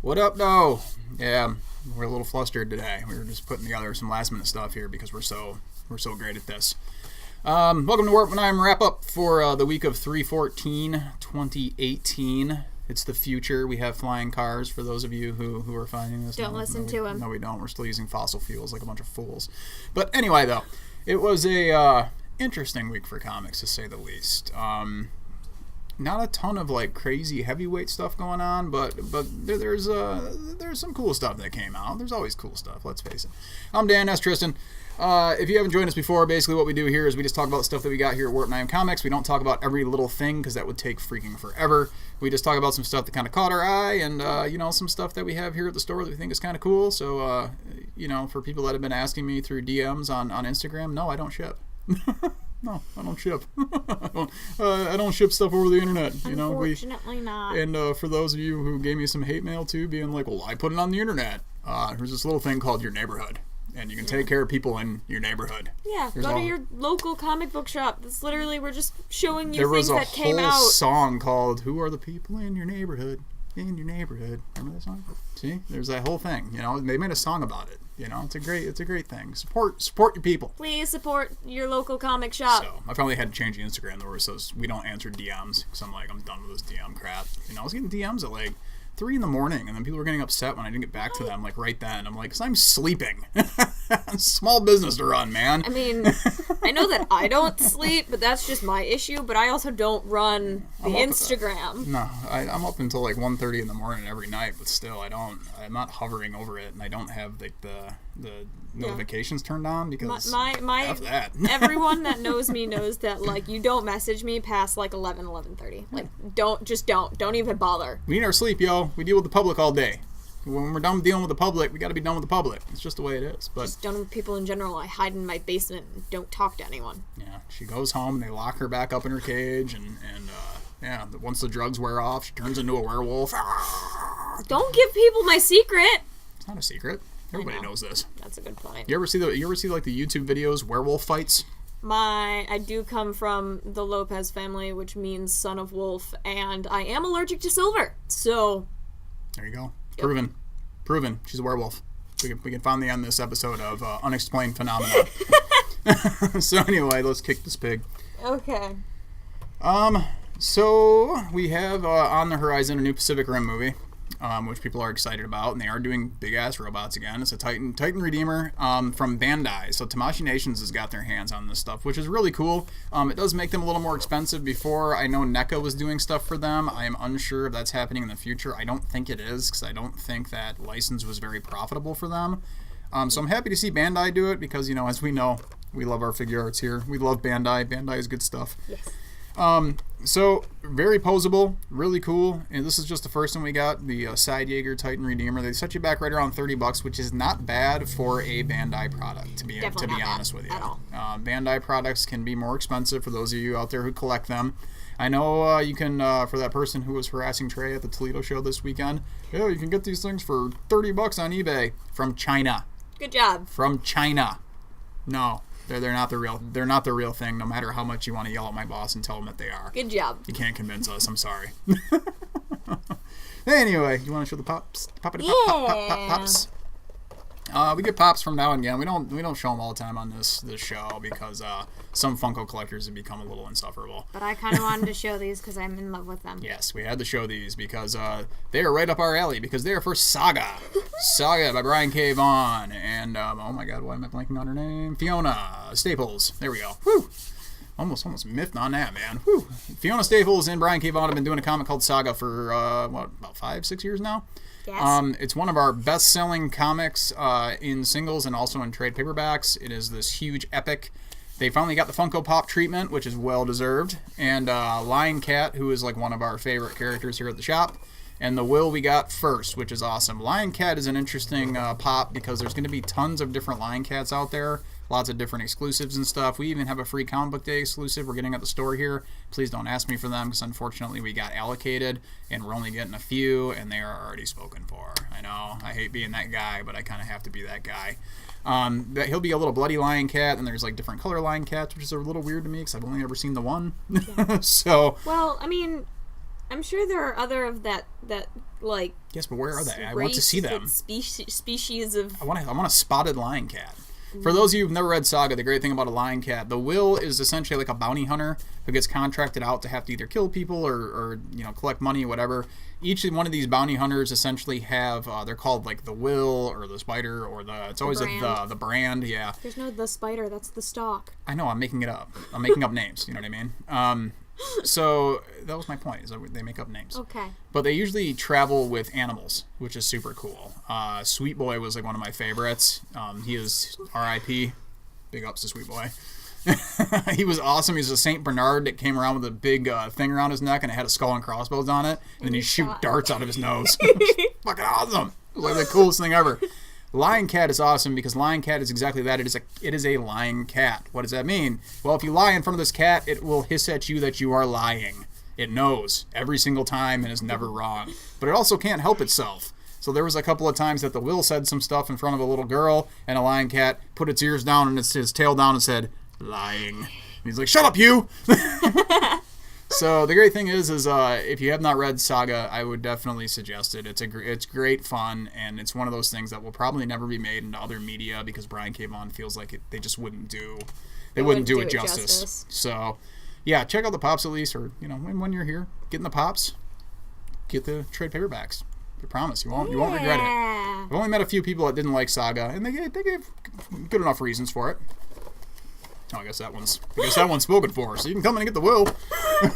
What up, though? Yeah, we're a little flustered today. We were just putting together some last-minute stuff here because we're so great at this. Welcome to Warp and I'm wrap up for the week of 3/14/2018. It's the future. We have flying cars for those of you who are finding this. Don't listen to him. No, we don't. We're still using fossil fuels like a bunch of fools. But anyway, though, it was a interesting week for comics, to say the least. Not a ton of like crazy heavyweight stuff going on, but there's some cool stuff that came out. There's always cool stuff, let's face it. I'm Dan, that's Tristan. If you haven't joined us before, basically what we do here is we just talk about stuff that we got here at Warp 9 Comics. We don't talk about every little thing because that would take freaking forever. We just talk about some stuff that kind of caught our eye and, some stuff that we have here at the store that we think is kind of cool. So, for people that have been asking me through DMs on Instagram, no, I don't ship. No, I don't ship. I don't ship stuff over the internet. Unfortunately not. And for those of you who gave me some hate mail too, being like, well, I put it on the internet. Here's this little thing called your neighborhood. And you can take care of people in your neighborhood. Yeah, go to your local comic book shop. That's literally, we're just showing you things that came out. There was a whole song called "Who Are the People in Your Neighborhood?" In your neighborhood. Remember that song? See, there's that whole thing. They made a song about it. It's a great thing. Support your people. Please support your local comic shop. So I finally had to change the Instagram where it says we don't answer DMs because I'm done with this DM crap. I was getting DMs at like 3 a.m, and then people were getting upset when I didn't get back to them like right then. I'm like, because I'm sleeping. Small business to run, man. I mean, I know that I don't sleep, but that's just my issue. But I also don't run the Instagram. No, I'm up until like 1:30 in the morning every night, but still, I'm not hovering over it, and I don't have like the notifications turned on because my that. Everyone that knows me knows that like you don't message me past like 11:30. Like don't even bother. We need our sleep, yo. We deal with the public all day. When we're done dealing with the public, we got to be done with the public. It's just the way it is. But just done with people in general. I hide in my basement and don't talk to anyone. Yeah, she goes home and they lock her back up in her cage and once the drugs wear off, she turns into a werewolf. Don't give people my secret. It's not a secret. Everybody knows this. That's a good point. You ever see like the YouTube videos, werewolf fights? I do come from the Lopez family, which means son of wolf, and I am allergic to silver. So there you go. Yep. Proven. She's a werewolf. We can finally end this episode of Unexplained Phenomena. So anyway, let's kick this pig. Okay. So we have on the horizon a new Pacific Rim movie, which people are excited about, and they are doing big-ass robots again. It's a Titan Redeemer from Bandai. So Tamashii Nations has got their hands on this stuff, which is really cool. It does make them a little more expensive. Before, I know NECA was doing stuff for them. I am unsure if that's happening in the future. I don't think it is, because I don't think that license was very profitable for them. So I'm happy to see Bandai do it, because, as we know, we love our figure arts here. We love Bandai. Bandai is good stuff. Yes. So very posable, really cool, and this is just the first one we got, the Side Jaeger Titan Redeemer. They set you back right around $30, which is not bad for a Bandai product, to be honest with you. At all. Bandai products can be more expensive for those of you out there who collect them. I know you can, for that person who was harassing Trey at the Toledo show this weekend, you can get these things for $30 on eBay from China. Good job. From China. No. They're not the real thing, no matter how much you want to yell at my boss and tell them that they are. Good job. You can't convince us, I'm sorry. Anyway, you want to show the pops? Pops. We get pops from now and again. We don't show them all the time on this show because some Funko collectors have become a little insufferable. But I kind of wanted to show these because I'm in love with them. Yes, we had to show these because they are right up our alley because they are for Saga. Saga by Brian K. Vaughan and oh my God, why am I blanking on her name? Fiona Staples. There we go. Woo. Almost miffed on that, man. Whew. Fiona Staples and Brian K. Vaughan have been doing a comic called Saga for about 5-6 years now. Yes. It's one of our best-selling comics in singles and also in trade paperbacks. It is this huge epic. They finally got the Funko Pop treatment, which is well-deserved. And Lion Cat, who is like one of our favorite characters here at the shop. And the Will we got first, which is awesome. Lion Cat is an interesting pop because there's going to be tons of different Lion Cats out there. Lots of different exclusives and stuff. We even have a free comic book day exclusive we're getting at the store here. Please don't ask me for them because unfortunately we got allocated and we're only getting a few and they are already spoken for. I know, I hate being that guy, but I kind of have to be that guy. He'll be a little bloody Lion Cat, and there's like different color Lion Cats, which is a little weird to me because I've only ever seen the one. Yeah. So. Well, I mean, I'm sure there are other of that like. Yes, but where are they? I want to see them. Species of. I want a spotted lion cat. For those of you who've never read Saga, the great thing about a lion cat, the will is essentially like a bounty hunter who gets contracted out to have to either kill people or collect money, whatever. Each one of these bounty hunters essentially have they're called like the will or the spider or it's always the brand. Yeah. There's no the spider. That's the stalk. I know. I'm making it up. I'm making up names. You know what I mean? So that was my point. Is that they make up names. Okay. But they usually travel with animals, which is super cool. Sweet Boy was like one of my favorites. He is R.I.P. Big ups to Sweet Boy. He was awesome. He was a Saint Bernard that came around with a big thing around his neck and it had a skull and crossbones on it. And then he'd shoot darts out of his nose. Fucking awesome. It was like the coolest thing ever. Lion Cat is awesome because Lion Cat is exactly that. It is a lying cat. What does that mean? Well, if you lie in front of this cat, it will hiss at you that you are lying. It knows every single time and is never wrong. But it also can't help itself. So there was a couple of times that the will said some stuff in front of a little girl, and a lion cat put its ears down and his tail down and said, lying. And he's like, shut up, you! So the great thing is if you have not read Saga, I would definitely suggest it. It's great fun, and it's one of those things that will probably never be made into other media because Brian K. Vaughan feels like they just wouldn't do it justice. So yeah, check out the Pops at least, or when you're here, get in the Pops, get the trade paperbacks. I promise you won't regret it. I've only met a few people that didn't like Saga, and they gave good enough reasons for it. Oh, I guess that one's spoken for, so you can come in and get the will. I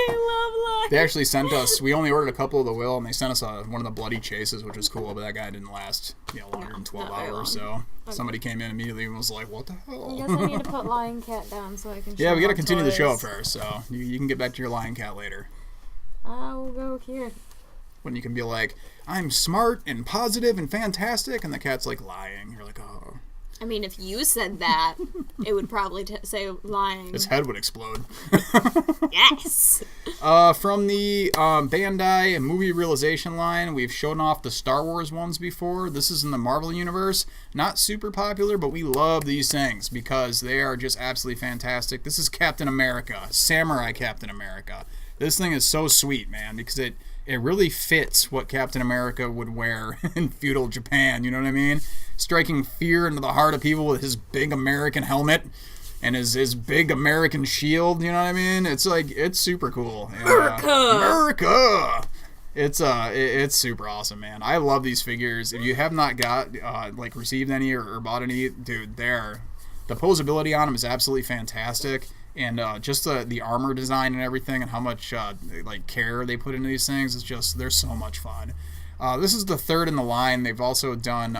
love life. They actually sent us. We only ordered a couple of the will, and they sent us one of the bloody chases, which was cool. But that guy didn't last longer than 12 hours. So somebody came in immediately and was like, "What the hell?" I guess I need to put Lion Cat down so I can. Yeah, we got to continue the show toys. first, so you can get back to your Lion Cat later. I will go here. When you can be like, "I'm smart and positive and fantastic," and the cat's like lying. You're like, "Oh." I mean, if you said that, it would probably say lying. His head would explode. Yes! From the Bandai movie realization line, we've shown off the Star Wars ones before. This is in the Marvel Universe. Not super popular, but we love these things because they are just absolutely fantastic. This is Captain America, Samurai Captain America. This thing is so sweet, man, because it really fits what Captain America would wear in feudal Japan, you know what I mean? Striking fear into the heart of people with his big American helmet and his big American shield, you know what I mean? It's super cool. And, America! It's super awesome, man. I love these figures. If you have not received any or bought any, dude, the posability on them is absolutely fantastic. And just the armor design and everything and how much care they put into these things is just, they're so much fun. This is the third in the line. They've also done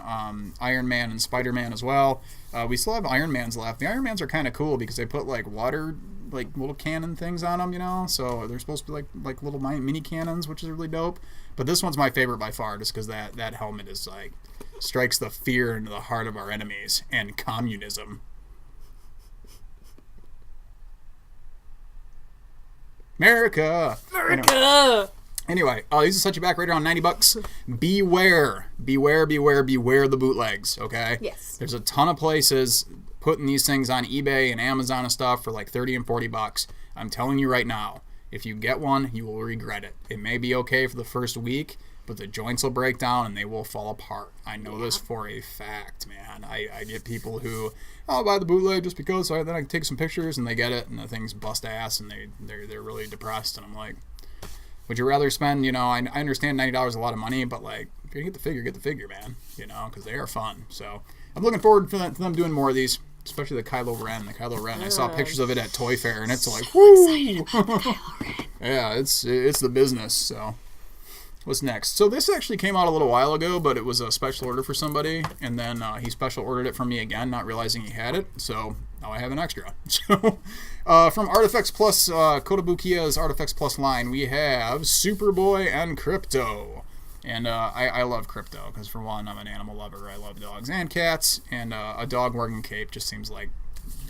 Iron Man and SpiderMan as well. We still have Iron Mans left. The Iron Mans are kind of cool because they put water little cannon things on them, so they're supposed to be like little mini cannons, which is really dope. But this one's my favorite by far just because that helmet is strikes the fear into the heart of our enemies and communism. America! Anyway, these will set you back right around $90. Beware the bootlegs, okay? Yes. There's a ton of places putting these things on eBay and Amazon and stuff for $30 and $40. I'm telling you right now, if you get one, you will regret it. It may be okay for the first week, but the joints will break down and they will fall apart. I know this for a fact, man. I get people who, I'll buy the bootleg just because, so then I can take some pictures and they get it and the things bust ass and they're really depressed. And I'm like, would you rather spend, I understand $90 is a lot of money, but if you're going to get the figure, man, because they are fun. So I'm looking forward to them doing more of these, especially the Kylo Ren. I saw pictures of it at Toy Fair and it's woo! Excited about the Kylo Ren. Yeah, it's the business, so. What's next? So this actually came out a little while ago, but it was a special order for somebody, and then he special ordered it from me again, not realizing he had it, so now I have an extra. So from Artifex Plus, Kotobukiya's Artifex Plus line, we have Superboy and Krypto. And I love Krypto, because for one, I'm an animal lover. I love dogs and cats, and a dog wearing a cape just seems like,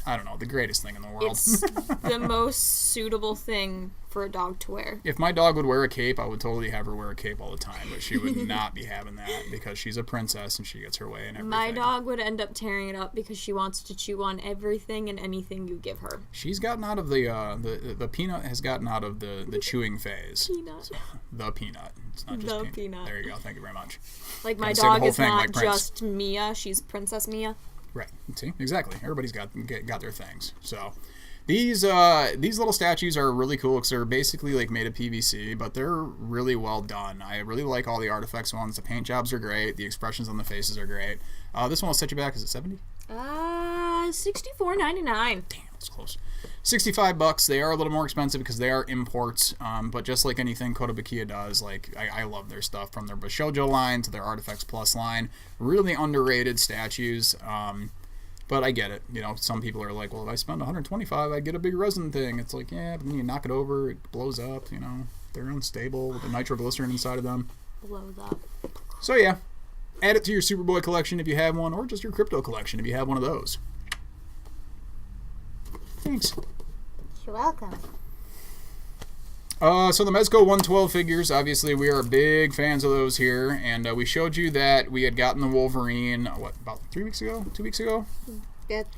I don't know, the greatest thing in the world. It's the most suitable thing for a dog to wear. If my dog would wear a cape, I would totally have her wear a cape all the time, but she would not be having that because she's a princess and she gets her way and everything. My dog would end up tearing it up because she wants to chew on everything and anything you give her. She's gotten out of the peanut has gotten out of the chewing phase. Peanut. So, the peanut. It's not just The peanut. peanut. There you go. Thank you very much. Like, my Say the dog whole is thing not like Prince. just Mia, she's Princess Mia. Right. See, exactly. Everybody's got their things. So these little statues are really cool because they're basically like made of PVC, but they're really well done. I really like all the Artifex ones. The paint jobs are great. The expressions on the faces are great. This one will set you back. Is it $70? $64.99. Damn, it's close. $65. They are a little more expensive because they are imports. But just like anything Kotobukiya does, like I love their stuff from their Bashoujo line to their Artifex Plus line. Really underrated statues. But I get it. You know, some people are like, well, if I spend $125, I get a big resin thing. It's like, yeah, but then you knock it over, it blows up. You know, they're unstable with the nitroglycerin inside of them. Blows up. So yeah, add it to your Superboy collection if you have one, or just your Krypto collection if you have one of those. Thanks. You're welcome. So the Mezco 112 figures, obviously we are big fans of those here, and we showed you that we had gotten the Wolverine, about 3 weeks ago? 2 weeks ago?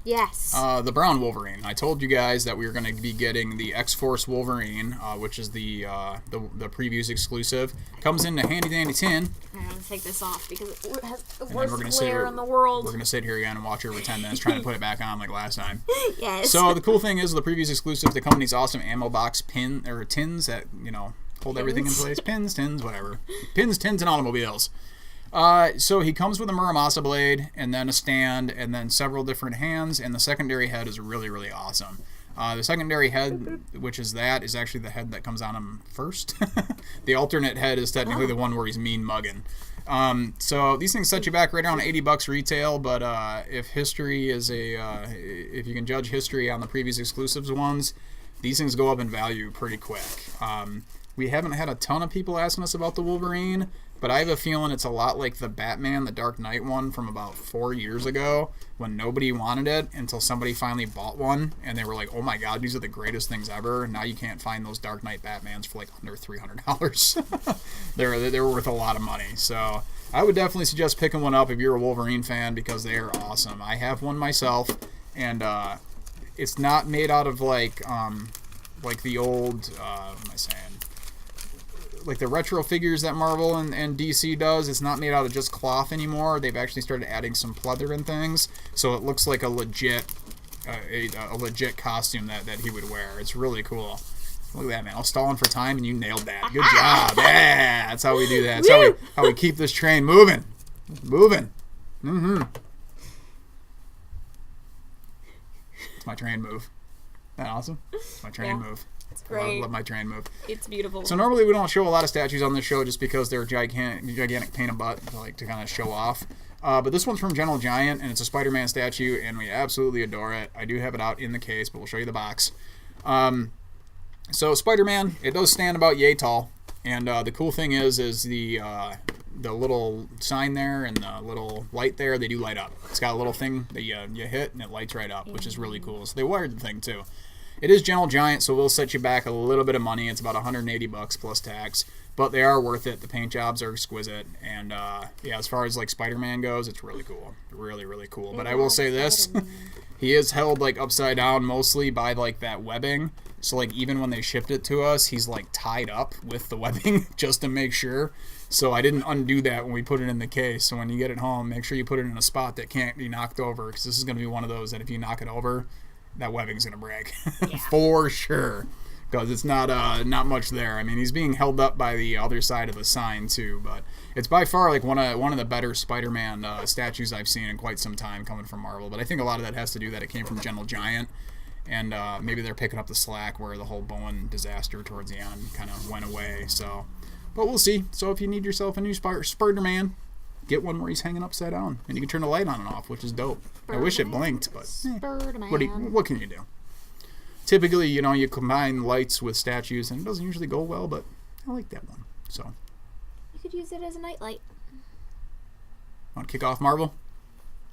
Yes. The brown Wolverine. I told you guys that we were going to be getting the XForce Wolverine, which is the previews exclusive. Comes in a handy-dandy tin. I'm going to take this off because it has the And worst glare in the world. We're going to sit here again and watch her for 10 minutes trying to put it back on like last time. Yes. So the cool thing is the previews exclusive, they come in these awesome ammo box tins that, you know, hold everything in place. Pins, tins, whatever. Pins, tins, and automobiles. So he comes with a Muramasa blade, and then a stand, and then several different hands, and the secondary head is really, really awesome. The secondary head, which is actually the head that comes on him first. The alternate head is technically the one where he's mean mugging. So these things set you back right around $80 retail, but if history is if you can judge history on the previous exclusives ones, these things go up in value pretty quick. We haven't had a ton of people asking us about the Wolverine, but I have a feeling it's a lot like the Batman, the Dark Knight one from about 4 years ago when nobody wanted it until somebody finally bought one and they were like, oh my god, these are the greatest things ever. And now you can't find those Dark Knight Batmans for like under $300. They're worth a lot of money. So I would definitely suggest picking one up if you're a Wolverine fan because they are awesome. I have one myself, and it's not made out of like the old, what am I saying? Like the retro figures that Marvel and DC does. It's not made out of just cloth anymore. They've actually started adding some pleather and things, so it looks like a legit costume that he would wear. It's really cool. Look at that, man. I was stalling for time and you nailed that. Good job. Yeah, that's how we do that. That's how we keep this train moving. It's my train move. Isn't that awesome? It's my train move. It's great. I love my train move. It's beautiful. So normally we don't show a lot of statues on this show just because they're gigantic pain in butt to kind of show off. But this one's from Gentle Giant, and it's a SpiderMan statue, and we absolutely adore it. I do have it out in the case, but we'll show you the box. So SpiderMan, it does stand about yay tall, and the cool thing is the little sign there and the little light there, they do light up. It's got a little thing that you hit, and it lights right up, which is really cool. So they wired the thing too. It is Gentle Giant, so we'll set you back a little bit of money. It's about $180 plus tax, but they are worth it. The paint jobs are exquisite, and yeah, as far as like Spider-Man goes, it's really cool, really, really cool. But I will say this: he is held like upside down mostly by like that webbing. So like even when they shipped it to us, he's like tied up with the webbing just to make sure. So I didn't undo that when we put it in the case. So when you get it home, make sure you put it in a spot that can't be knocked over, because this is going to be one of those that if you knock it over, that webbing's going to break. Yeah. For sure. Because it's not much there. I mean, he's being held up by the other side of the sign, too. But it's by far like one of the better Spider-Man statues I've seen in quite some time coming from Marvel. But I think a lot of that has to do that it came from Gentle Giant. And maybe they're picking up the slack where the whole Bowen disaster towards the end kind of went away. So, but we'll see. So if you need yourself a new Spider-Man, get one where he's hanging upside down, and you can turn the light on and off, which is dope. I wish it blinked, but what can you do? Typically, you know, you combine lights with statues, and it doesn't usually go well, but I like that one. So you could use it as a nightlight. Want to kick off Marvel?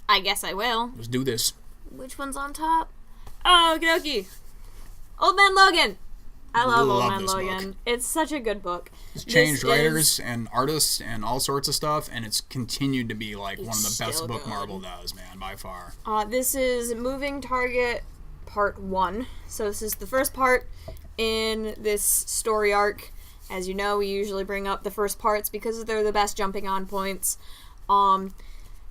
I guess I will. Let's do this. Which one's on top? Oh, okie dokie. Old Man Logan. I love Old Man this Logan. book. It's such a good book. It's changed writers and artists and all sorts of stuff, and it's continued to be like one of the best book Marvel does, man, by far. This is Moving Target Part 1. So this is the first part in this story arc. As you know, we usually bring up the first parts because they're the best jumping on points.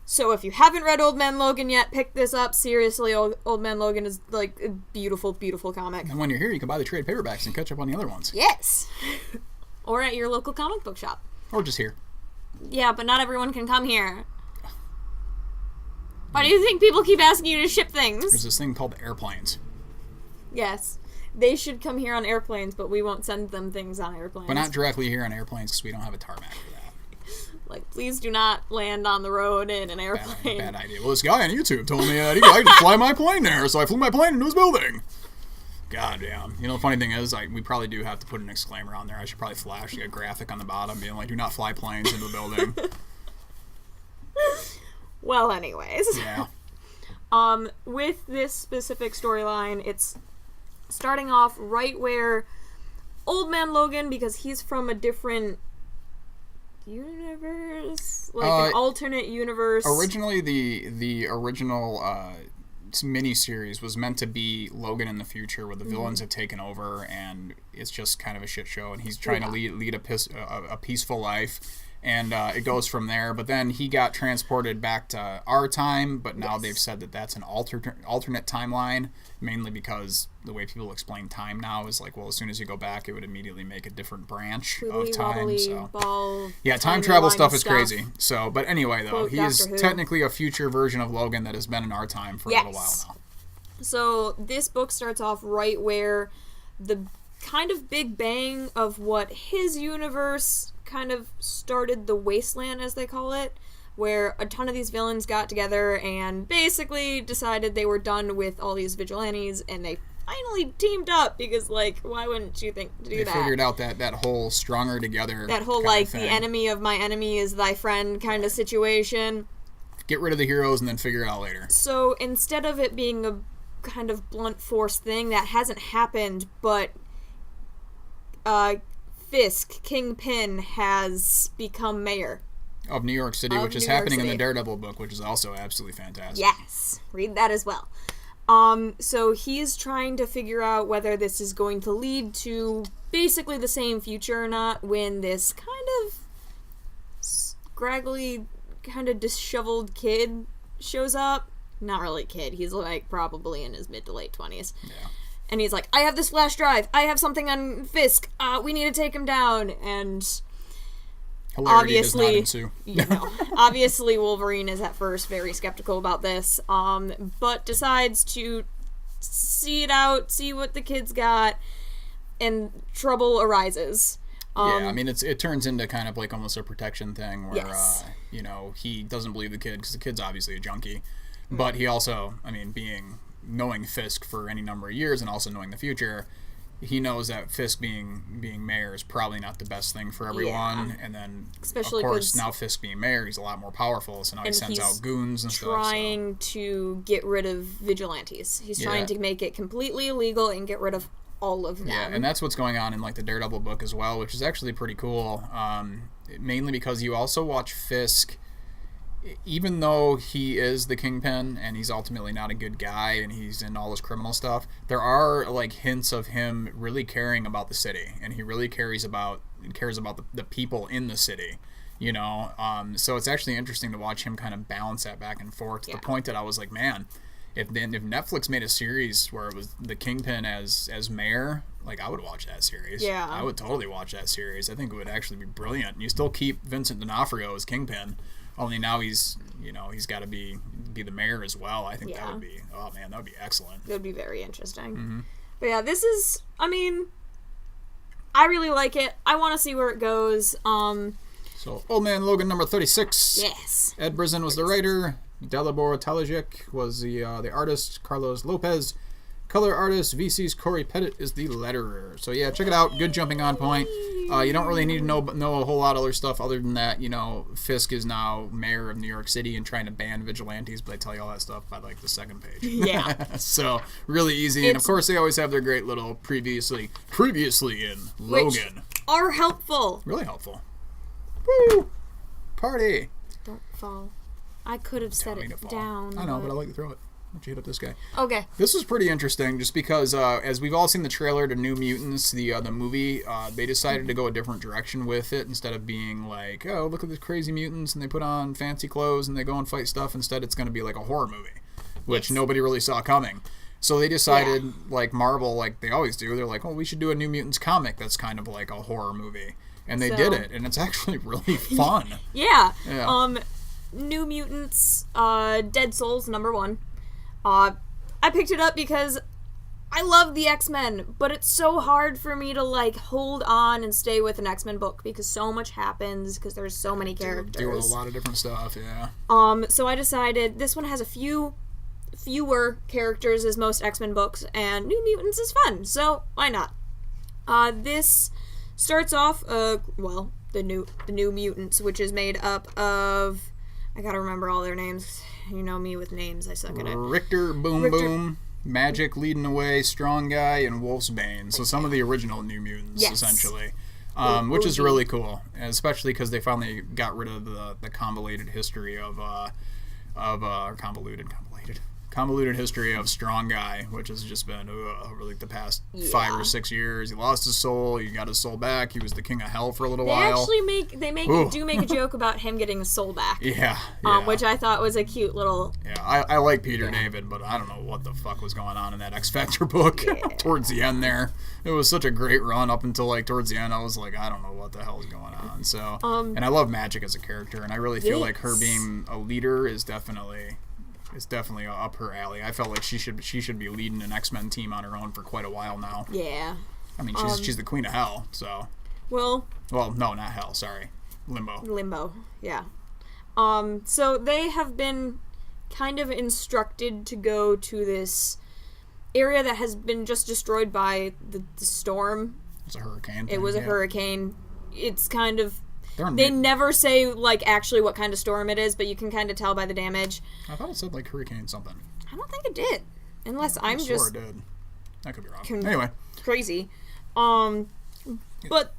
So if you haven't read Old Man Logan yet, pick this up. Seriously, Old Man Logan is like a beautiful, beautiful comic. And when you're here, you can buy the trade paperbacks and catch up on the other ones. Yes. Or at your local comic book shop. Or just here. Yeah, but not everyone can come here. Why do you think people keep asking you to ship things? There's this thing called airplanes. Yes. They should come here on airplanes, but we won't send them things on airplanes. But not directly here on airplanes because we don't have a tarmac for that. Like, please do not land on the road in an airplane. Bad idea. Well, this guy on YouTube told me that I could fly my plane there, so I flew my plane into his building. God damn. You know, the funny thing is, we probably do have to put an exclaimer on there. I should probably flash a graphic on the bottom being like, do not fly planes into the building. Well, anyways. Yeah. With this specific storyline, it's starting off right where Old Man Logan, because he's from a different universe, like an alternate universe. Originally, the original mini-series was meant to be Logan in the future, where the villains have taken over, and it's just kind of a shit show, and he's trying to lead a peaceful life, and it goes from there. But then he got transported back to our time, but now they've said that that's an alternate timeline, mainly because the way people explain time now is like, well, as soon as you go back, it would immediately make a different branch of time. So yeah, time travel stuff is crazy. So, but anyway, though, he is technically a future version of Logan that has been in our time for a little while now. So this book starts off right where the kind of big bang of what his universe kind of started, the wasteland, as they call it, where a ton of these villains got together and basically decided they were done with all these vigilantes, and they finally teamed up because, like, why wouldn't you think to do that? They figured out that whole stronger together, that whole, like, the enemy of my enemy is thy friend kind of situation. Get rid of the heroes and then figure it out later. So instead of it being a kind of blunt force thing, that hasn't happened, but Fisk, Kingpin, has become mayor of New York City, which is happening in the Daredevil book, which is also absolutely fantastic. Yes, read that as well. So he's trying to figure out whether this is going to lead to basically the same future or not, when this kind of scraggly, kind of disheveled kid shows up. Not really a kid, he's like probably in his mid to late 20s. Yeah. And he's like, I have this flash drive, I have something on Fisk, we need to take him down, and hilarity does not ensue. Obviously Wolverine is at first very skeptical about this, but decides to see it out, see what the kid's got, and trouble arises. Yeah, I mean, it turns into kind of like almost a protection thing where, he doesn't believe the kid because the kid's obviously a junkie, but he also, I mean, knowing Fisk for any number of years and also knowing the future, he knows that Fisk being mayor is probably not the best thing for everyone. Yeah. And then, especially, of course, now Fisk being mayor, he's a lot more powerful, so now he sends out goons and stuff. He's trying to get rid of vigilantes. He's trying to make it completely illegal and get rid of all of them. Yeah, and that's what's going on in like the Daredevil book as well, which is actually pretty cool, mainly because you also watch Fisk. Even though he is the Kingpin and he's ultimately not a good guy and he's in all this criminal stuff, there are like hints of him really caring about the city, and he really cares about the people in the city, so it's actually interesting to watch him kind of balance that back and forth to the point that I was like, man, if Netflix made a series where it was the Kingpin as mayor, like, I would watch that series. Yeah, I would totally watch that series. I think it would actually be brilliant. And you still keep Vincent D'Onofrio as Kingpin, only now he's got to be the mayor as well. I think that would be, oh man, that would be excellent. That would be very interesting. Mm-hmm. But yeah, this is, I mean, I really like it. I want to see where it goes. So, Old Man Logan number 36. Yes. Ed Brisson was the writer. Dalibor Talajic was the artist. Carlos Lopez Color artist VC's Corey Pettit is the letterer. So yeah, check it out. Good jumping on point. You don't really need to know a whole lot of other stuff other than that, Fisk is now mayor of New York City and trying to ban vigilantes, but they tell you all that stuff by like the second page. Yeah. So really easy. And of course they always have their great little previously in Logan. Which are helpful. Really helpful. Woo! Party. Don't fall. I could have set it down. I know, but I like to throw it. Why don't you hit up this guy? Okay. This was pretty interesting just because, as we've all seen the trailer to New Mutants, the movie, they decided to go a different direction with it instead of being like, oh, look at these crazy mutants and they put on fancy clothes and they go and fight stuff. Instead, it's going to be like a horror movie, which nobody really saw coming. So they decided, like Marvel, like they always do, they're like, oh, we should do a New Mutants comic that's kind of like a horror movie. And they did it, and it's actually really fun. Yeah. New Mutants, Dead Souls, #1. I picked it up because I love the X-Men, but it's so hard for me to like hold on and stay with an X-Men book because so much happens because there's so many characters. Deal with a lot of different stuff, yeah. So I decided this one has fewer characters as most X-Men books, and New Mutants is fun, so why not? This starts off, the New Mutants, which is made up of, I gotta remember all their names. You know me with names, I suck at it. Richter, Boom, Magic leading the way, Strong Guy, and Wolfsbane. So some of the original New Mutants, essentially. Which is really cool, especially because they finally got rid of the convoluted history of convoluted history of Strong Guy, which has just been really the past 5 or 6 years. He lost his soul. He got his soul back. He was the king of hell for a little while. They make a joke about him getting his soul back. Yeah. Which I thought was a cute little. Yeah, I like Peter David, but I don't know what the fuck was going on in that X Factor book towards the end there. It was such a great run up until like towards the end. I was like, I don't know what the hell is going on. So, and I love Magic as a character, and I really feel like her being a leader is definitely up her alley. I felt like she should be leading an X-Men team on her own for quite a while now. Yeah. I mean, she's the queen of hell, so. Well, no, not hell. Sorry, Limbo. Yeah. So they have been kind of instructed to go to this area that has been just destroyed by the storm. It's a hurricane. It was a hurricane. It's kind of. They never say, like, actually what kind of storm it is, but you can kind of tell by the damage. I thought it said, like, hurricane something. I don't think it did. Unless I'm just... it did. I could be wrong. Anyway. Crazy. But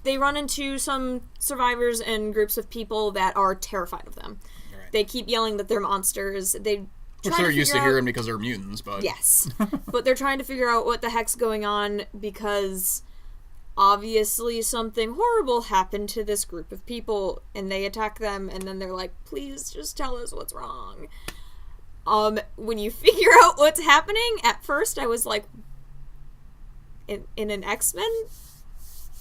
they run into some survivors and groups of people that are terrified of them. Right. They keep yelling that they're monsters. Which they're used to hearing because they're mutants, but... Yes. But they're trying to figure out what the heck's going on because... Obviously something horrible happened to this group of people and they attack them and then they're like, please just tell us what's wrong. When you figure out what's happening, at first I was like, in an X-Men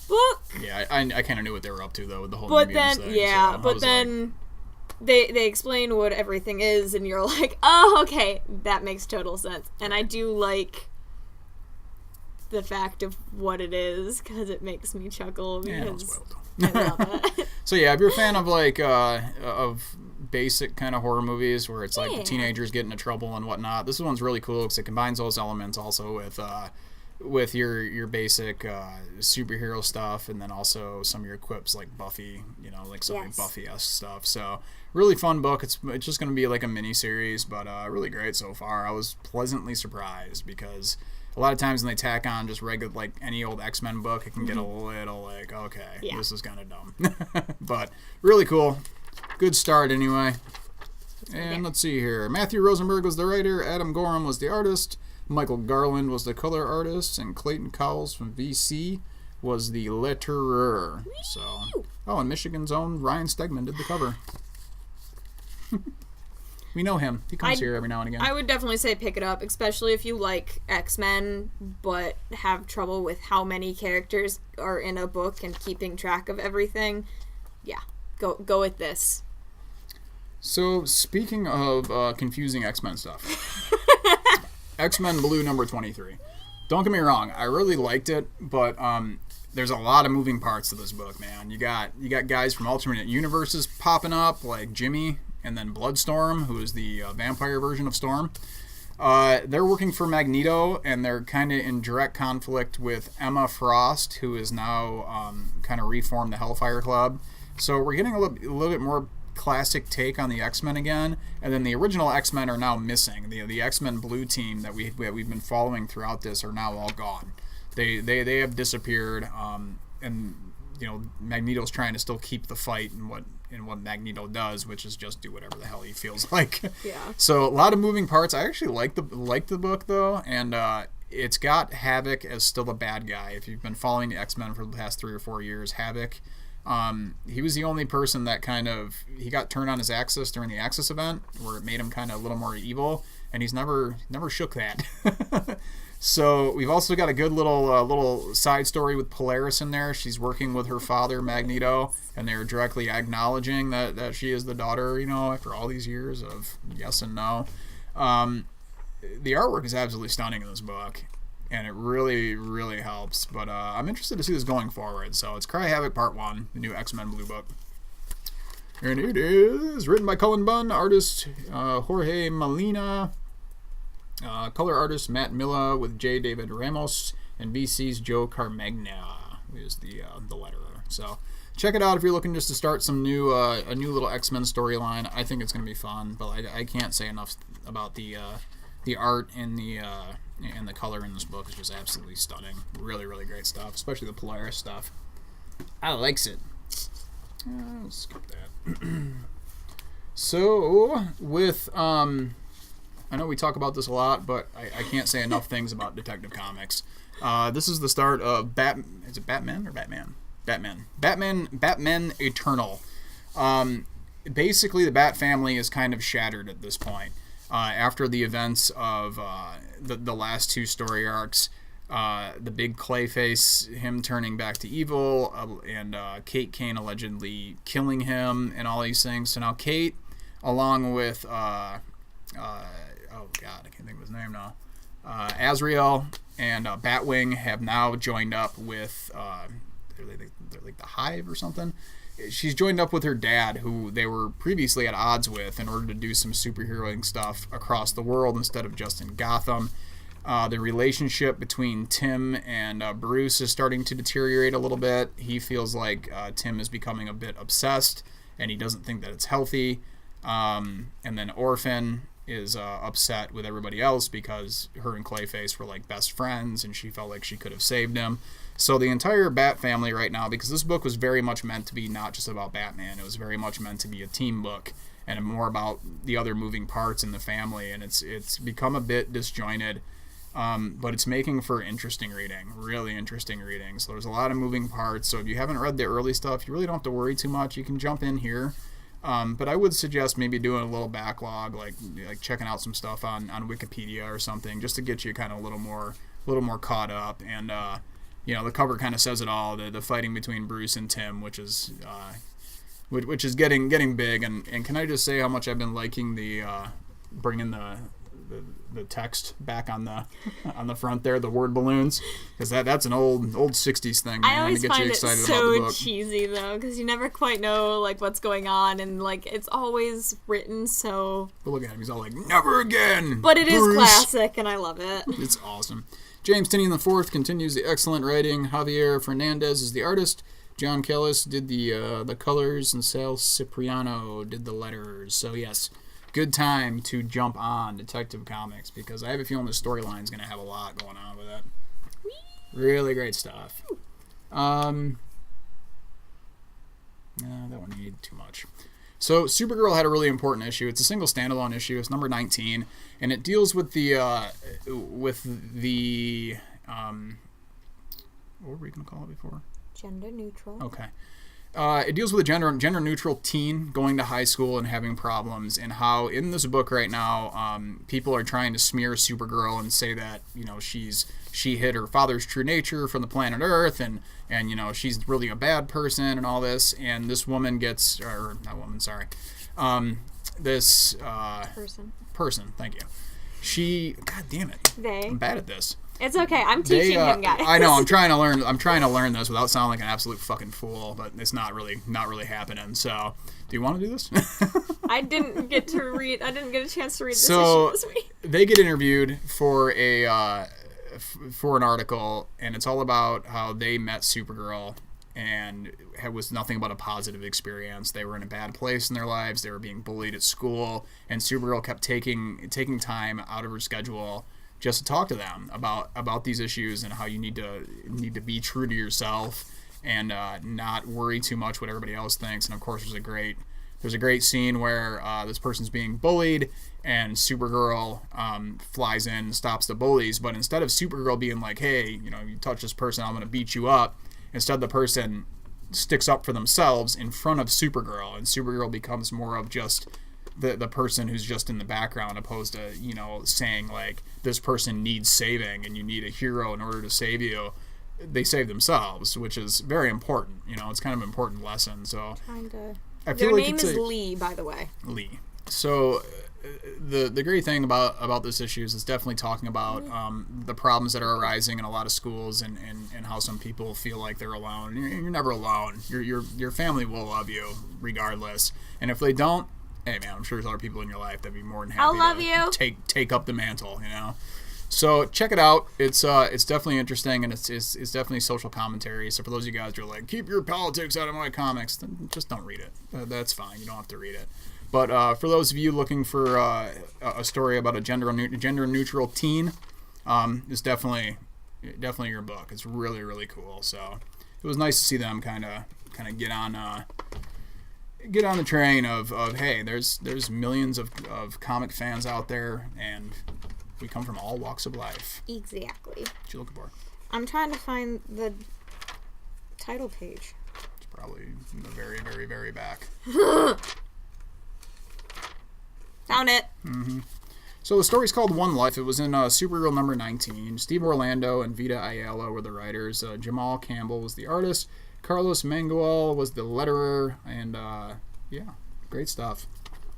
book? Yeah, I kind of knew what they were up to though with the whole thing. Yeah, so but then they explain what everything is and you're like, oh, okay, that makes total sense. And I do like the fact of what it is because it makes me chuckle because I love it. So yeah, if you're a fan of like of basic kind of horror movies where it's like the teenagers get into trouble and whatnot, this one's really cool because it combines those elements also with your basic superhero stuff and then also some of your quips like Buffy, like some like Buffy-esque stuff. So really fun book. It's just going to be like a mini series, but really great so far. I was pleasantly surprised because a lot of times when they tack on just regular, like any old X-Men book, it can get a little like, okay, this is kind of dumb. But really cool. Good start anyway. And let's see here. Matthew Rosenberg was the writer. Adam Gorham was the artist. Michael Garland was the color artist. And Clayton Cowles from VC was the letterer. So, and Michigan's own Ryan Stegman did the cover. We know him. He comes here every now and again. I would definitely say pick it up, especially if you like X-Men but have trouble with how many characters are in a book and keeping track of everything. Yeah, go with this. So, speaking of confusing X-Men stuff, XMen Blue #23. Don't get me wrong, I really liked it, but there's a lot of moving parts to this book, man. You got guys from alternate universes popping up, like Jimmy, and then Bloodstorm, who is the vampire version of Storm. They're working for Magneto, and they're kind of in direct conflict with Emma Frost, who is now kind of reformed the Hellfire Club. So we're getting a little bit more classic take on the X-Men again, and then the original X-Men are now missing. The XMen Blue team that we've been following throughout this are now all gone. They have disappeared, and Magneto's trying to still keep the fight in what Magneto does, which is just do whatever the hell he feels like. Yeah. So a lot of moving parts. I actually like the book though, and it's got Havoc as still a bad guy. If you've been following the X-Men for the past 3 or 4 years, Havoc, he was the only person that he got turned on his axis during the Axis event, where it made him kind of a little more evil, and he's never shook that. So we've also got a good little side story with Polaris in there. She's working with her father, Magneto, and they're directly acknowledging that she is the daughter, after all these years of yes and no. The artwork is absolutely stunning in this book, and it really, really helps. But I'm interested to see this going forward. So it's Cry Havoc Part 1, the new XMen Blue book. And it is written by Cullen Bunn, artist Jorge Molina, color artist Matt Milla with J. David Ramos, and VC's Joe Carmagna is the letterer. So check it out if you're looking just to start some a new little X-Men storyline. I think it's going to be fun, but I can't say enough about the art and the color in this book is just absolutely stunning. Really, really great stuff, especially the Polaris stuff. I likes it. I'll skip that. So with I know we talk about this a lot, but I can't say enough things about Detective Comics. This is the start of Is it Batman or Batman? Batman Eternal. Basically, the Bat family is kind of shattered at this point. After the events of the last 2 story arcs, the big Clayface, him turning back to evil, and Kate Kane allegedly killing him, and all these things. So now Kate, along with oh god, I can't think of his name now. Azrael and Batwing have now joined up with they're like the Hive or something. She's joined up with her dad, who they were previously at odds with, in order to do some superheroing stuff across the world instead of just in Gotham. The relationship between Tim and Bruce is starting to deteriorate a little bit. He feels like Tim is becoming a bit obsessed, and he doesn't think that it's healthy. And then Orphan is upset with everybody else because her and Clayface were like best friends, and she felt like she could have saved him. So the entire Bat family right now, because this book was very much meant to be not just about Batman, it was very much meant to be a team book and more about the other moving parts in the family, and it's become a bit disjointed, but it's making for interesting reading, really interesting reading. So there's a lot of moving parts, so if you haven't read the early stuff, you really don't have to worry too much. You can jump in here. But I would suggest maybe doing a little backlog, like checking out some stuff on Wikipedia or something, just to get you kind of a little more caught up. And the cover kind of says it all. The fighting between Bruce and Tim, which is getting big. And can I just say how much I've been liking the bringing the text back on the front there, the word balloons, because that's an old 60s thing, man, I always to get find you it excited so about the book. cheesy though, because you never quite know like what's going on, and like it's always written so. But look at him, he's all like, "Never again." But it Bruce. is classic, and I love it. It's awesome. James Tynion IV continues the excellent writing. Javier Fernandez is the artist. John Kellis did the colors, and Sal Cipriano did the letters. So yes, good time to jump on Detective Comics, because I have a feeling the storyline's going to have a lot going on with it. Really great stuff. That one needed too much. So Supergirl had a really important issue. It's a single standalone issue. It's number 19, and it deals with the what were we going to call it before? Gender neutral. Okay. It deals with a gender neutral teen going to high school and having problems, and how in this book right now people are trying to smear Supergirl and say that she hid her father's true nature from the planet Earth, and she's really a bad person and all this. And this woman gets, or not woman, sorry, this person. Thank you. God damn it. I'm bad at this. It's okay. I'm teaching him, guys. I know. I'm trying to learn this without sounding like an absolute fucking fool, but it's not really happening. So Do you want to do this? I didn't get a chance to read this So, issue this week. they get interviewed for for an article, and it's all about how they met Supergirl, and it was nothing but a positive experience. They were in a bad place in their lives. They were being bullied at school, and Supergirl kept taking time out of her schedule just to talk to them about these issues and how you need to be true to yourself and not worry too much what everybody else thinks. And of course, there's a great scene where this person's being bullied, and Supergirl flies in and stops the bullies. But instead of Supergirl being like, "Hey, you touch this person, I'm going to beat you up," instead the person sticks up for themselves in front of Supergirl, and Supergirl becomes more of just the person who's just in the background, opposed to saying like, this person needs saving and you need a hero in order to save you. They save themselves, which is very important. It's kind of an important lesson. So I feel Their like name is Lee, by the way. Lee. So the great thing about this issue is it's definitely talking about the problems that are arising in a lot of schools and how some people feel like they're alone. You're never alone. Your family will love you regardless. And if they don't, hey man, I'm sure there's other people in your life that'd be more than happy to take up the mantle. So check it out. It's definitely interesting, and it's definitely social commentary. So for those of you guys who are like, keep your politics out of my comics, then just don't read it. That's fine. You don't have to read it. But for those of you looking for a story about a gender neutral teen, it's definitely your book. It's really, really cool. So it was nice to see them kind of get on the train of hey, there's millions of comic fans out there, and we come from all walks of life. Exactly. What you looking for? I'm trying to find the title page. It's probably in the very, very, very back. Found it. Mm-hmm. So the story's called One Life. It was in Supergirl number 19. Steve Orlando and Vita Ayala were the writers. Jamal Campbell was the artist. Carlos Mangual was the letterer. And great stuff.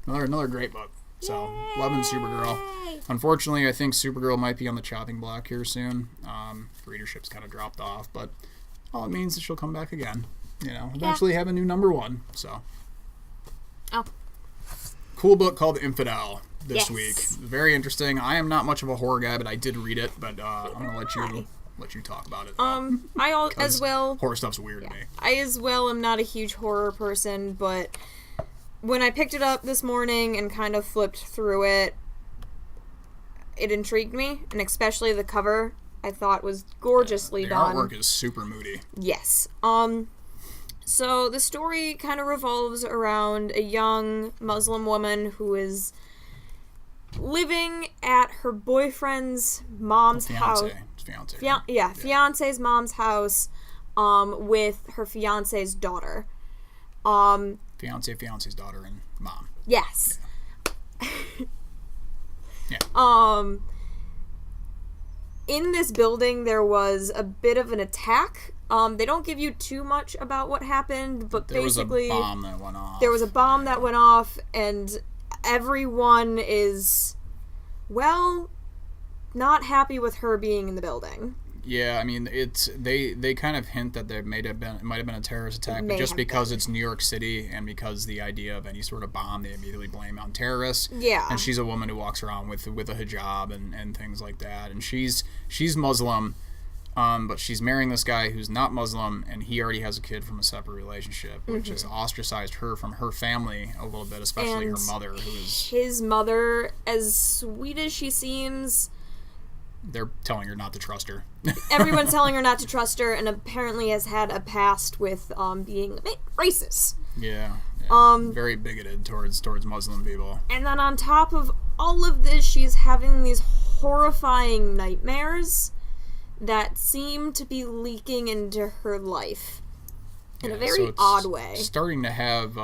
Another great book. So, loving Supergirl. Unfortunately, I think Supergirl might be on the chopping block here soon. Readership's kind of dropped off, but all it means is she'll come back again. Eventually have a new number one. So, cool book called Infidel this week. Very interesting. I am not much of a horror guy, but I did read it. But I'm gonna let you talk about it. I as well. Horror stuff's weird to me. I as well am not a huge horror person, but when I picked it up this morning and kind of flipped through it, it intrigued me, and especially the cover I thought was gorgeously done. The artwork is super moody. Yes. So the story kind of revolves around a young Muslim woman who is living at her boyfriend's mom's house. Fiance's mom's house, with her fiance's daughter. Fiance's daughter, and mom. Yes. Yeah. In this building, there was a bit of an attack. They don't give you too much about what happened, but basically there was a bomb that went off. There was a bomb that went off, and everyone is, not happy with her being in the building. Yeah, I mean, they kind of hint that it might have been a terrorist attack, but just because it's New York City and because the idea of any sort of bomb, they immediately blame on terrorists. Yeah. And she's a woman who walks around with a hijab and things like that, and she's Muslim, but she's marrying this guy who's not Muslim, and he already has a kid from a separate relationship, which has ostracized her from her family a little bit, especially her mother, who is his mother. As sweet as she seems, they're telling her not to trust her. Everyone's telling her not to trust her, and apparently has had a past with being a bit racist. Yeah. Very bigoted towards Muslim people. And then on top of all of this, she's having these horrifying nightmares that seem to be leaking into her life in a very odd way. Starting to have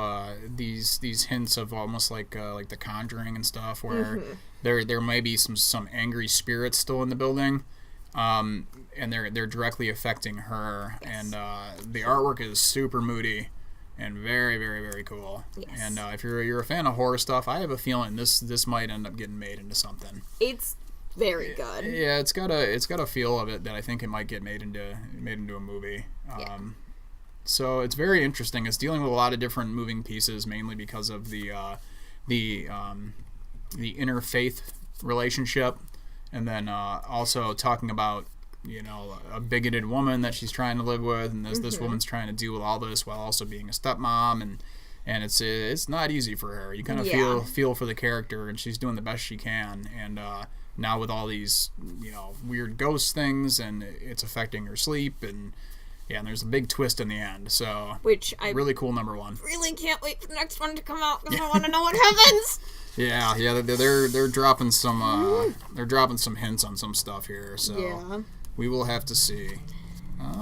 these hints of almost like The Conjuring and stuff, where there may be some angry spirits still in the building, and they're directly affecting her. Yes. And the artwork is super moody and very, very, very cool. Yes. And if you're a fan of horror stuff, I have a feeling this might end up getting made into something. It's very good. Yeah, it's got a feel of it that I think it might get made into a movie. So it's very interesting. It's dealing with a lot of different moving pieces, mainly because of the interfaith relationship, and then also talking about a bigoted woman that she's trying to live with, and this woman's trying to deal with all this while also being a stepmom, and it's not easy for her. You kind of feel for the character, and she's doing the best she can, and now with all these weird ghost things, and it's affecting her sleep, and there's a big twist in the end. So which I really cool number one. Really can't wait for the next one to come out because I want to know what happens. Yeah, they're dropping some hints on some stuff here, so we will have to see. I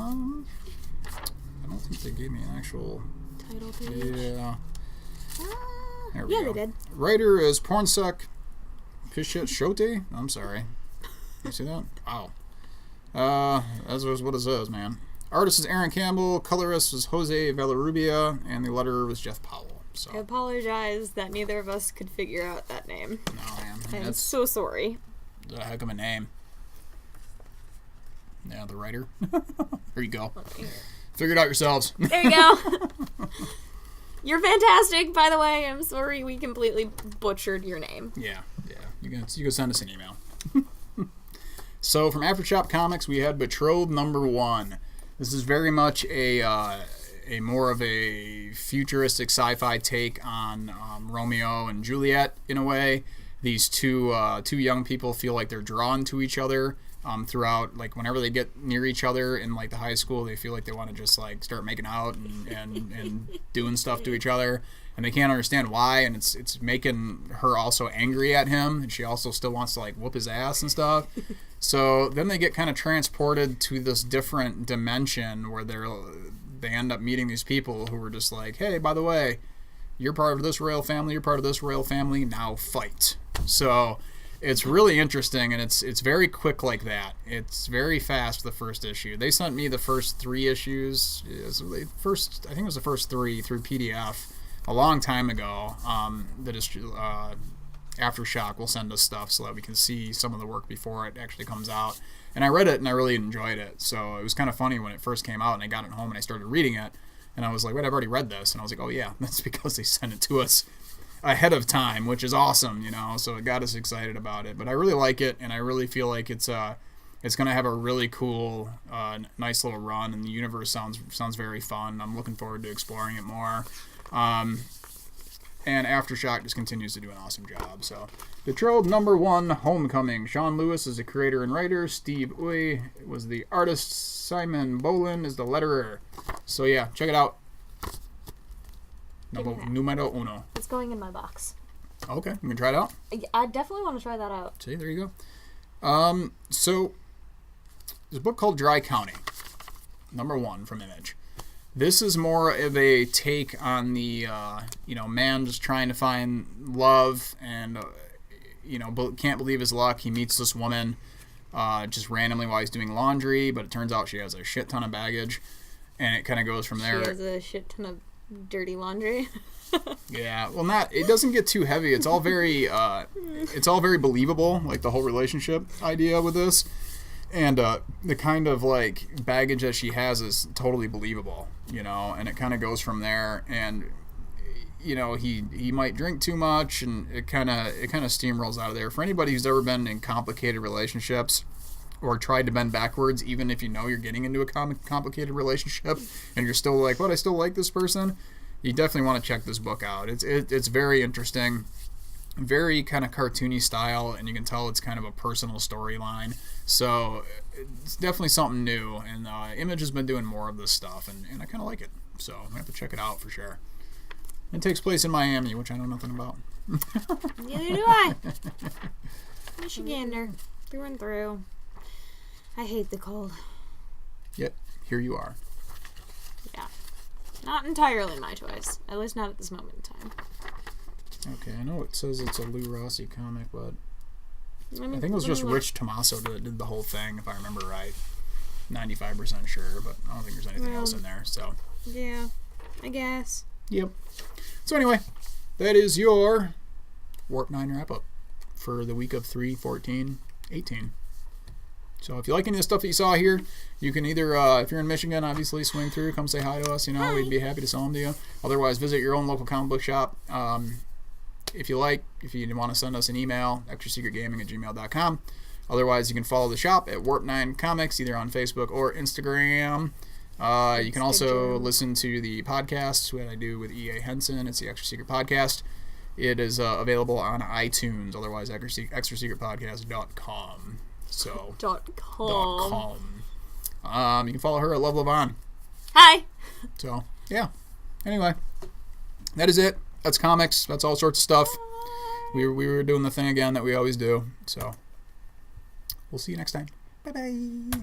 don't think they gave me an actual title page. Yeah. There we go. They did. Writer is Pornsec Pichet Shote. I'm sorry. You see that? Wow. That's what it says, man. Artist is Aaron Campbell. Colorist is Jose Villarrubia, and the letterer was Jeff Powell. So. I apologize that neither of us could figure out that name. No, man. I'm so sorry. The heck of a name. Yeah, the writer. Here you go. Figure it out yourselves. There you go. You're fantastic, by the way. I'm sorry we completely butchered your name. Yeah. You can send us an email. So from Aftershock Comics, we had Betrothed #1. This is very much a more of a futuristic sci-fi take on Romeo and Juliet in a way. These two young people feel like they're drawn to each other throughout, like whenever they get near each other in like the high school, they feel like they want to just like start making out and doing stuff to each other, and they can't understand why, and it's making her also angry at him, and she also still wants to like whoop his ass and stuff. So then they get kind of transported to this different dimension where they end up meeting these people who are just like, hey, by the way, you're part of this royal family, you're part of this royal family, now fight. So it's really interesting, and it's very quick like that. It's very fast, the first issue. They sent me the first 3 issues. I think it was the first 3 through PDF a long time ago. Aftershock will send us stuff so that we can see some of the work before it actually comes out. And I read it, and I really enjoyed it. So it was kind of funny when it first came out, and I got it home, and I started reading it. And I was like, wait, I've already read this. And I was like, oh, yeah, that's because they sent it to us ahead of time, which is awesome, so it got us excited about it. But I really like it, and I really feel like it's going to have a really cool, nice little run, and the universe sounds very fun. I'm looking forward to exploring it more. And Aftershock just continues to do an awesome job. So, Betrothed #1, Homecoming. Sean Lewis is the creator and writer. Steve Uy was the artist. Simon Bolin is the letterer. So yeah, check it out. Numero 1. It's going in my box. Okay, you can try it out? I definitely want to try that out. See, there you go. So, there's a book called Dry County, #1 from Image. This is more of a take on the, man just trying to find love and, can't believe his luck. He meets this woman just randomly while he's doing laundry, but it turns out she has a shit ton of baggage, and it kind of goes from there. She has a shit ton of dirty laundry. Yeah, well, it doesn't get too heavy. It's all very believable, like the whole relationship idea with this. And the kind of like baggage that she has is totally believable, and it kind of goes from there. And he might drink too much, and it kind of steamrolls out of there. For anybody who's ever been in complicated relationships or tried to bend backwards, even if you're getting into a complicated relationship and you're still like, what, I still like this person, you definitely want to check this book out. It's very interesting. Very kind of cartoony style, and you can tell it's kind of a personal storyline. So it's definitely something new, and Image has been doing more of this stuff, and I kind of like it. So I'm going to have to check it out for sure. It takes place in Miami, which I know nothing about. Neither do I. Michigander, through and through. I hate the cold. Yet, here you are. Yeah. Not entirely my choice. At least not at this moment in time. Okay, I know it says it's a Lou Rossi comic, but I think it was just Rich Tommaso that did the whole thing, if I remember right. 95% sure, but I don't think there's anything else in there. So yeah, I guess. Yep. So anyway, that is your Warp 9 wrap-up for the week of 3/14/18. So if you like any of the stuff that you saw here, you can either, if you're in Michigan, obviously swing through, come say hi to us. Hi. We'd be happy to sell them to you. Otherwise, visit your own local comic book shop. If you want to send us an email, extrasecretgaming@gmail.com. Otherwise, you can follow the shop at Warp9 Comics, either on Facebook or Instagram. You can also listen to the podcast that I do with E.A. Henson. It's the Extra Secret Podcast. It is available on iTunes, otherwise extrasecretpodcast.com. So .com. You can follow her at Love Levon. Hi. So yeah. Anyway, that is it. That's comics. That's all sorts of stuff. We were doing the thing again that we always do. So we'll see you next time. Bye bye.